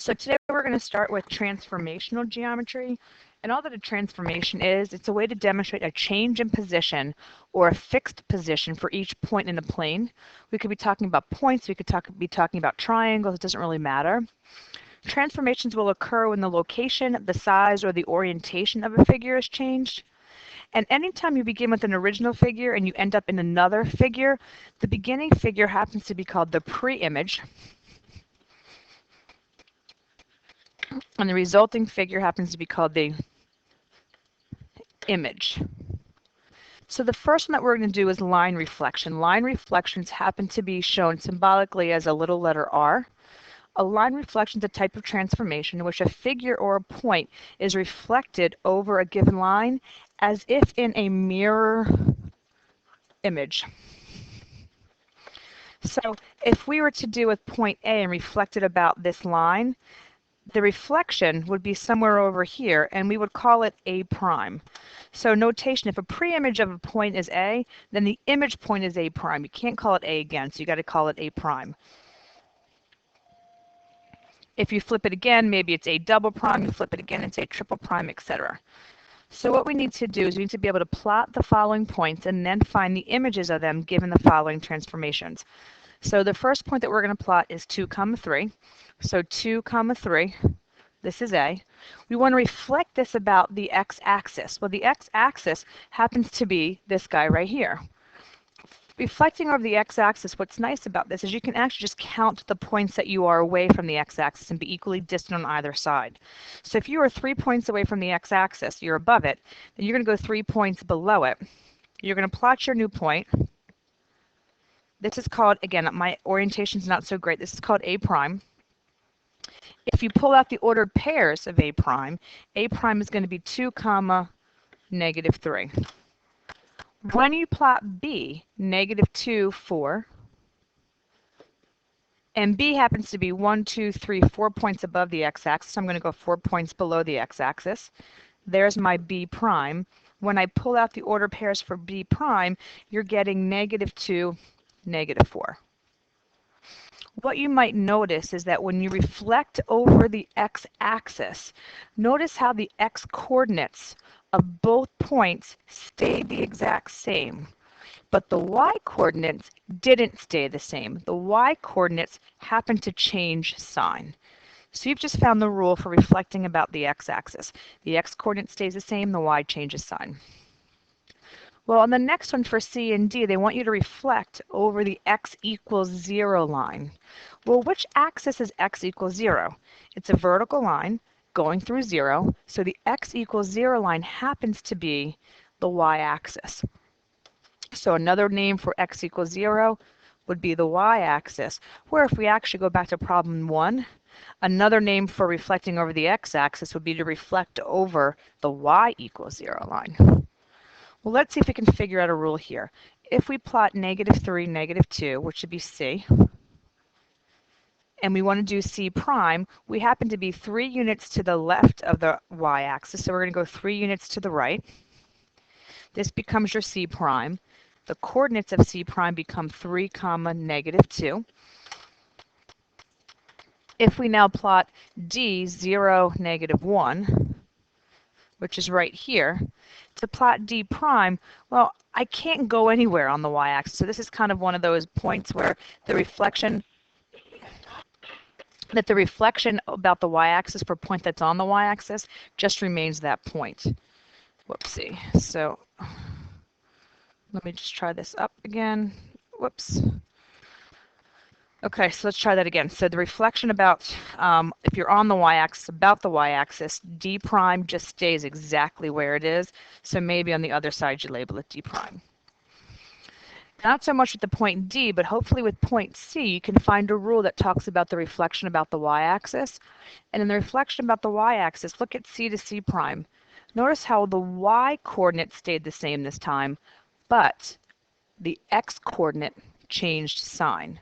So today we're going to start with transformational geometry. And all that a transformation is, it's a way to demonstrate a change in position or a fixed position for each point in a plane. We could be talking about points, we could be talking about triangles, it doesn't really matter. Transformations will occur when the location, the size, or the orientation of a figure is changed. And anytime you begin with an original figure and you end up in another figure, the beginning figure happens to be called the pre-image, and the resulting figure happens to be called the image. So the first one that we're going to do is line reflection. Line reflections happen to be shown symbolically as a little letter R. A line reflection is a type of transformation in which a figure or a point is reflected over a given line as if in a mirror image. So if we were to do with point A and reflect it about this line, the reflection would be somewhere over here, and we would call it A prime. So notation, if a pre-image of a point is A, then the image point is A prime. You can't call it A again, so you got to call it A prime. If you flip it again, maybe it's A double prime. You flip it again, it's A triple prime, etc. So what we need to do is we need to be able to plot the following points and then find the images of them given the following transformations. So the first point that we're going to plot is 2, 3. So 2, 3, this is A. We want to reflect this about the x-axis. Well, the x-axis happens to be this guy right here. Reflecting over the x-axis, what's nice about this is you can actually just count the points that you are away from the x-axis and be equally distant on either side. So if you are 3 points away from the x-axis, you're above it, then you're going to go 3 points below it. You're going to plot your new point. This is called, again, my orientation is not so great, this is called A prime. If you pull out the ordered pairs of A prime is going to be 2, negative 3. When you plot B, negative 2, 4, and B happens to be 1, 2, 3, 4 points above the x-axis, so I'm going to go 4 points below the x-axis. There's my B prime. When I pull out the ordered pairs for B prime, you're getting negative 2, negative 4. What you might notice is that when you reflect over the x-axis, notice how the x-coordinates of both points stay the exact same, but the y-coordinates didn't stay the same. The y-coordinates happen to change sign. So you've just found the rule for reflecting about the x-axis. The x-coordinate stays the same, the y changes sign. Well, on the next one for C and D, they want you to reflect over the x equals 0 line. Well, which axis is x equals 0? It's a vertical line going through 0, so the x equals 0 line happens to be the y-axis. So another name for x equals 0 would be the y-axis, where if we actually go back to problem 1, another name for reflecting over the x-axis would be to reflect over the y equals 0 line. Well, let's see if we can figure out a rule here. If we plot negative 3, negative 2, which should be C, and we want to do C prime, we happen to be 3 units to the left of the y-axis, so we're going to go 3 units to the right. This becomes your C prime. The coordinates of C prime become 3, negative 2. If we now plot D, 0, negative 1, which is right here, to plot D prime, well, I can't go anywhere on the y-axis. So this is kind of one of those points where the reflection about the y-axis for a point that's on the y-axis just remains that point. Whoopsie. So let me just try this up again. Whoops. Okay, so let's try that again. So the reflection about, if you're on the y-axis, about the y-axis, D prime just stays exactly where it is. So maybe on the other side you label it D prime. Not so much with the point D, but hopefully with point C, you can find a rule that talks about the reflection about the y-axis. And in the reflection about the y-axis, look at C to C prime. Notice how the y-coordinate stayed the same this time, but the x-coordinate changed sign.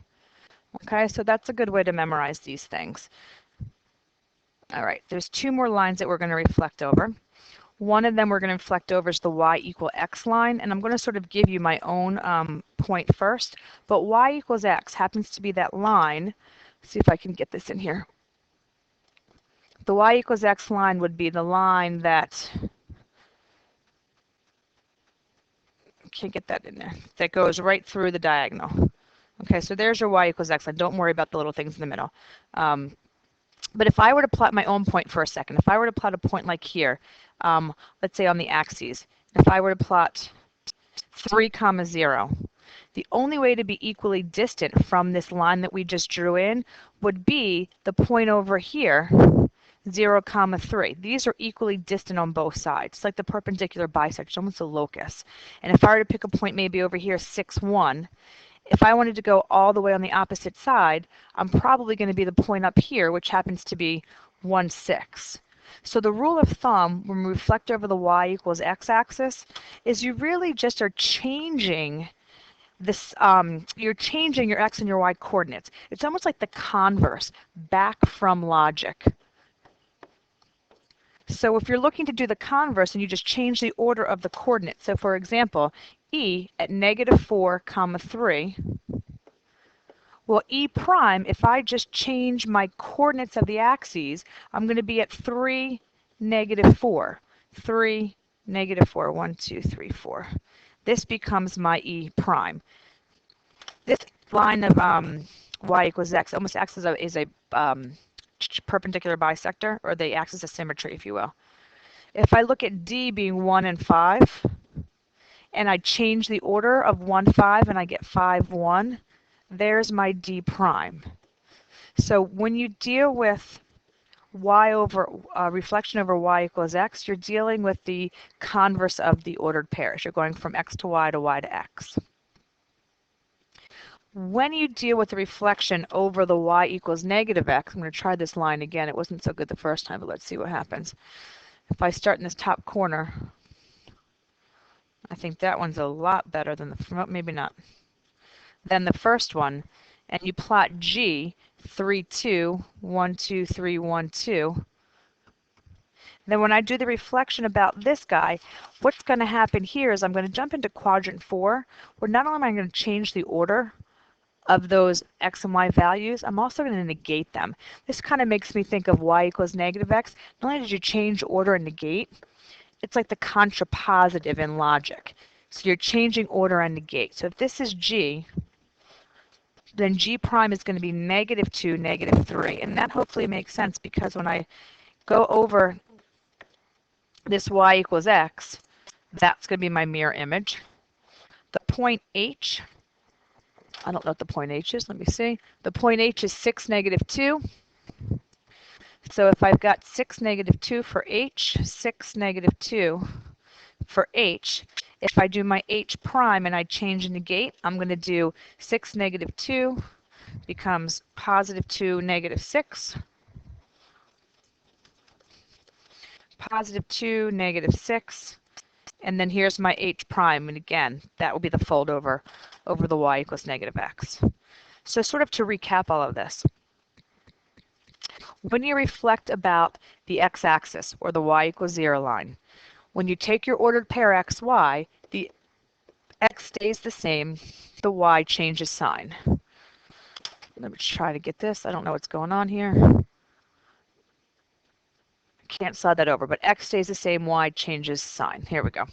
Okay, so that's a good way to memorize these things. All right, there's 2 more lines that we're going to reflect over. One of them we're going to reflect over is the y equal x line, and I'm going to sort of give you my own point first, but y equals x happens to be that line. Let's see if I can get this in here. the y equals x line would be the line that, can't get that in there, that goes right through the diagonal. Okay, so there's your y equals x line. Don't worry about the little things in the middle. But if I were to plot my own point for a second, if I were to plot a point like here, let's say on the axes, if I were to plot 3, 0, the only way to be equally distant from this line that we just drew in would be the point over here, 0, 3. These are equally distant on both sides. It's like the perpendicular bisector, it's almost a locus. And if I were to pick a point maybe over here, 6, 1, if I wanted to go all the way on the opposite side, I'm probably going to be the point up here, which happens to be 1, 6. So the rule of thumb when we reflect over the y equals x axis is you really just are changing this, you're changing your x and your y coordinates. It's almost like the converse back from logic. So if you're looking to do the converse and you just change the order of the coordinates, so for example, e at -4, 3, well, e prime, if I just change my coordinates of the axes, I'm going to be at 3, -4. 3, -4. 1, 2, 3, 4. This becomes my e prime. This line of y equals x almost acts as a perpendicular bisector, or the axis of symmetry, if you will. If I look at d being 1 and 5, and I change the order of 1, 5, and I get 5, 1, there's my d prime. So when you deal with y over reflection over y equals x, you're dealing with the converse of the ordered pairs. You're going from x to y to x. When you deal with the reflection over the y equals -x, I'm going to try this line again. It wasn't so good the first time, but let's see what happens. If I start in this top corner, I think that one's a lot better than the, maybe not, than the first one. And you plot G, 3, 2, 1, 2, 3, 1, 2. Then when I do the reflection about this guy, what's going to happen here is I'm going to jump into quadrant 4, where not only am I going to change the order of those x and y values, I'm also going to negate them. This kind of makes me think of y equals -x. Not only did you change order and negate, it's like the contrapositive in logic. So you're changing order and negate. So if this is g, then g prime is going to be -2, -3. And that hopefully makes sense, because when I go over this y equals x, that's going to be my mirror image. The point h, I don't know what the point h is. Let me see. The point h is 6, -2. So if I've got 6, -2 for h, 6, -2 for h, if I do my h prime and I change and negate, I'm going to do 6, -2 becomes +2, -6. +2, -6. And then here's my h prime, and again, that will be the fold over the y equals -x. So sort of to recap all of this, when you reflect about the x-axis, or the y equals 0 line, when you take your ordered pair x, y, the x stays the same, the y changes sign. Let me try to get this. I don't know what's going on here. Can't slide that over, but x stays the same, y changes sign. Here we go.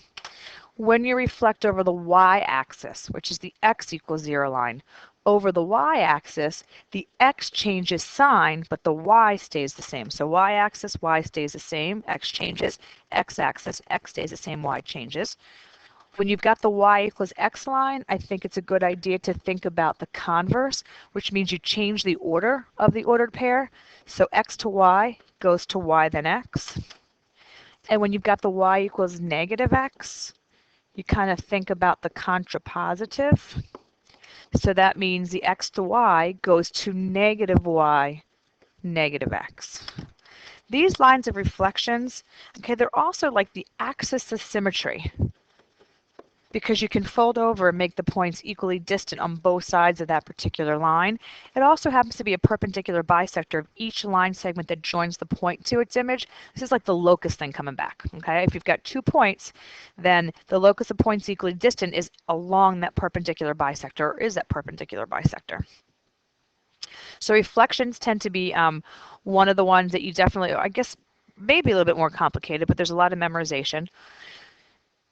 When you reflect over the y-axis, which is the x equals 0 line, over the y-axis, the x changes sign, but the y stays the same. So y-axis, y stays the same, x changes, x-axis, x stays the same, y changes. When you've got the y equals x line, I think it's a good idea to think about the converse, which means you change the order of the ordered pair. So x to y goes to y then x. And when you've got the y equals -x, you kind of think about the contrapositive. So that means the x to y goes to -y, -x. These lines of reflections, okay, they're also like the axis of symmetry, because you can fold over and make the points equally distant on both sides of that particular line. It also happens to be a perpendicular bisector of each line segment that joins the point to its image. This is like the locus thing coming back, okay? If you've got 2 points, then the locus of points equally distant is along that perpendicular bisector, or is that perpendicular bisector. So reflections tend to be one of the ones that you definitely, I guess, maybe a little bit more complicated, but there's a lot of memorization.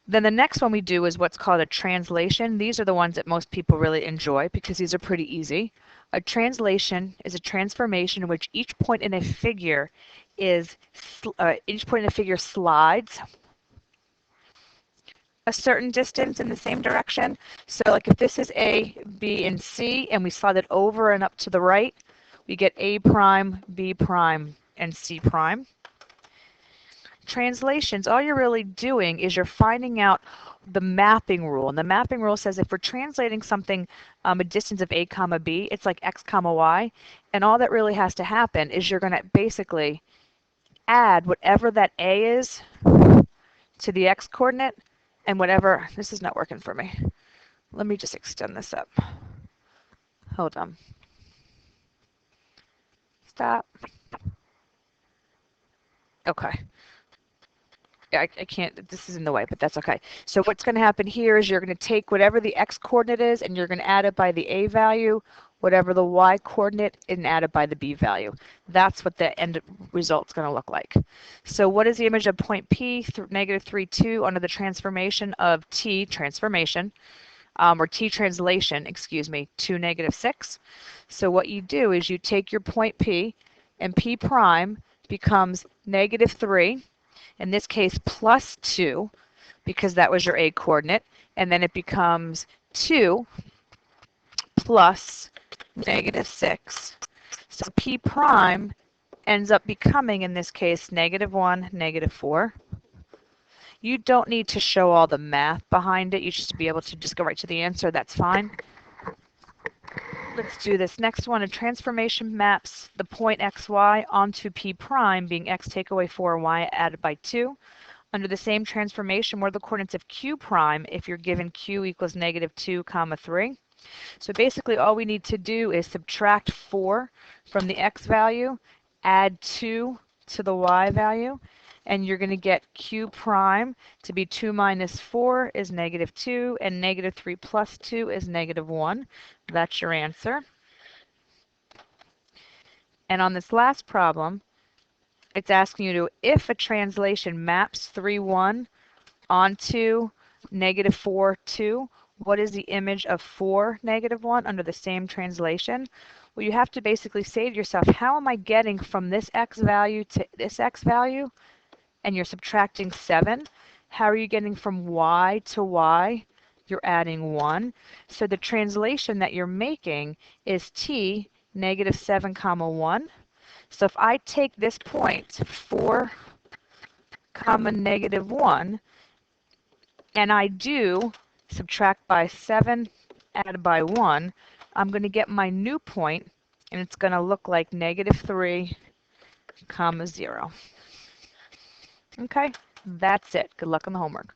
Then the next one we do is what's called a translation. These are the ones that most people really enjoy because these are pretty easy. A translation is a transformation in which each point in a figure slides a certain distance in the same direction. So like if this is A, B, and C, and we slide it over and up to the right, we get A prime, B prime, and C prime. Translations, all you're really doing is you're finding out the mapping rule. And the mapping rule says if we're translating something a distance of A comma B, it's like X comma Y. And all that really has to happen is you're going to basically add whatever that A is to the X coordinate and whatever, this is not working for me. Let me just extend this up. Hold on. Stop. Okay. I can't, this is in the way, but that's okay. So what's going to happen here is you're going to take whatever the X coordinate is and you're going to add it by the A value, whatever the Y coordinate, and add it by the B value. That's what the end result's going to look like. So what is the image of point P, negative 3, 2, under the transformation of T, transformation, or T translation, excuse me, to negative 6? So what you do is you take your point P, and P prime becomes negative 3, in this case plus 2, because that was your A coordinate, and then it becomes 2 plus negative 6. So P prime ends up becoming, in this case, negative 1, negative 4. You don't need to show all the math behind it. You should be able to just go right to the answer. That's fine. Let's do this next one. A transformation maps the point xy onto P prime, being x take away 4 and y added by 2. Under the same transformation, what are the coordinates of Q prime if you're given Q equals negative 2 comma 3? So basically all we need to do is subtract 4 from the x value, add 2 to the y value, and you're going to get Q prime to be 2 minus 4 is negative 2, and negative 3 plus 2 is negative 1. That's your answer. And on this last problem, it's asking you to, if a translation maps 3, 1 onto negative 4, 2, what is the image of 4, negative 1 under the same translation? Well, you have to basically say to yourself, how am I getting from this x value to this x value? And you're subtracting 7. How are you getting from y to y? You're adding 1. So the translation that you're making is t negative 7 comma 1. So if I take this point, 4 comma negative 1, and I do subtract by 7, add by 1, I'm going to get my new point, and it's going to look like negative 3 comma 0. Okay, that's it. Good luck on the homework.